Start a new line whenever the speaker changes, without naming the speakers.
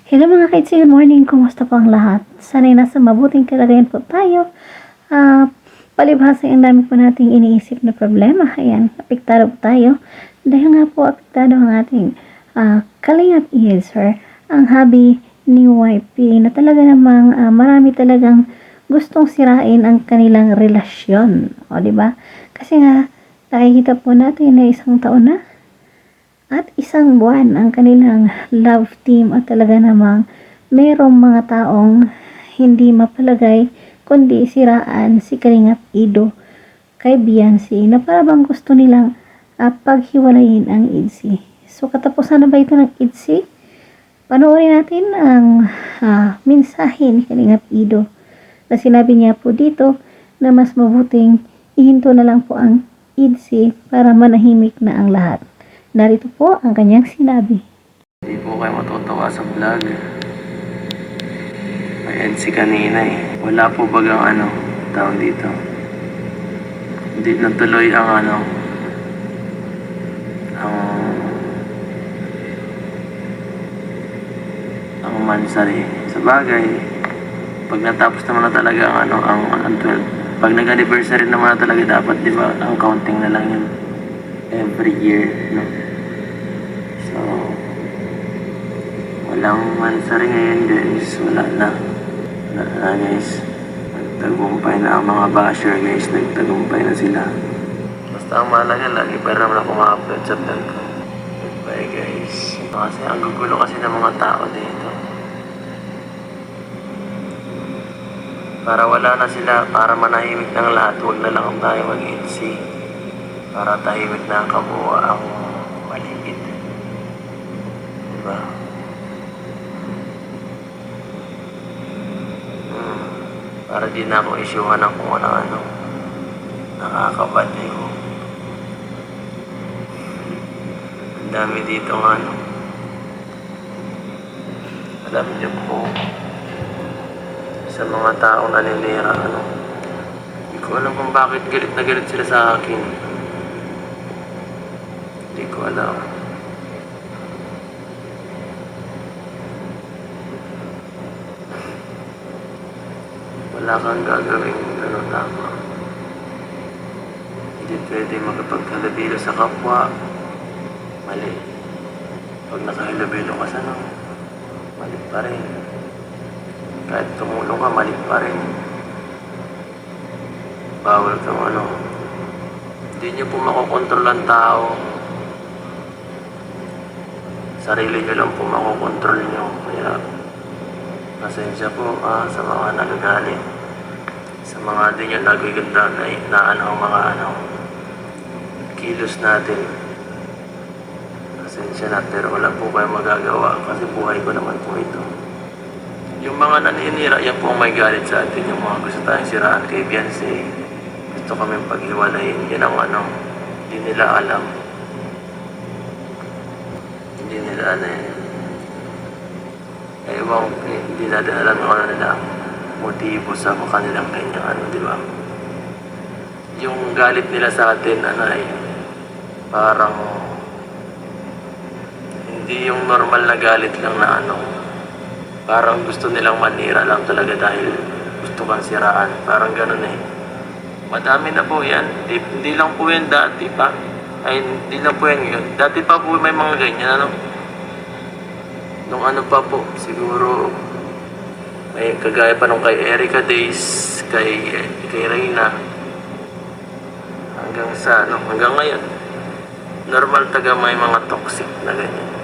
Hello mga kaitsi, good morning. Kumusta po ang lahat? Sana'y nasa mabuting kalagayan po tayo. Palibhasa ang dami po nating iniisip na problema. Ayan, apektado po tayo. Dahil nga po apektado ang ating kalingap user, ang hobby ni YP na talaga namang marami talagang gustong sirain ang kanilang relasyon. O, diba? Kasi nga, nakikita po natin na isang taon na at isang buwan ang kanilang love team at talaga namang mayroong mga taong hindi mapalagay kundi siraan si Kalingap Ido kay Beyonce na parang gusto nilang paghiwalayin ang IDC. So katapusan na ba ito ng IDC? Panoorin natin ang mensahe ni Kalingap Ido na sinabi niya po dito na mas mabuting ihinto na lang po ang IDC para manahimik na ang lahat. Narito po ang kanyang sinabi.
Hindi po kayo matutuwa sa vlog. Ayan si kanina eh. Wala po bagang tawag dito. Hindi natuloy ang ang mansari. Sa bagay, pag natapos naman na talaga ang 12. Pag nag-anniversary naman na talaga dapat, di ba, ang counting na lang yun every year, no? So, walang mansari ngayon guys. Wala na guys. Nagtagumpay na ang mga basher guys. Nagtagumpay na sila. Basta ang mahalaga lagi pa naman ako ma-upload sa vlog ko. Goodbye guys. Kasi ang gugulo kasi ng mga tao dito. Para wala na sila, para manahimik ng lahat, huwag na lang tayo mag-itsi. Para tahimik na ang kabuuan ang maligid. Diba? Para di na ako isyuhan ng kung ano-ano. Nakakabati ko. Ang dami dito alam niyo po, sa mga taong naninira, hindi ko alam kung bakit galit na galit sila sa akin. Hindi ko alam. Wala kang gagawin tama. Hindi pwede makapaghalabilo sa kapwa. Mali. Pag nakahalabilo ka sa mali pa rin. Kahit tumulong ka, mali pa rin. Bawal kang Hindi nyo po makokontrol ang tao. Sarili nyo lang po makokontrol nyo. Kaya, pasensya po sa mga nagagalit. Sa mga di nyo nagaganda na mga kilos natin. Pasensya na, pero wala po kayo magagawa kasi buhay ko naman po ito. Yung mga naninira, yan po ang may galit sa atin. Yung mga gusto tayong siraan kay Beyonce. Gusto kami paghiwalayin. Yan ang hindi nila alam. Hindi nila ewan, hindi natin alam kung nila motibo sa kanilang ganyan, di ba? Yung galit nila sa atin, parang hindi yung normal na galit lang na parang gusto nilang manira lang talaga dahil gusto kang siraan. Parang ganun eh. Madami na po yan. Hindi lang po yan dati pa. Ay, hindi lang po yan yun. Dati pa po may mga ganyan, nung pa po, siguro, may kagaya pa nung kay Erica Days, kay Reyna, hanggang sa, hanggang ngayon, normal taga may mga toxic na ganyan.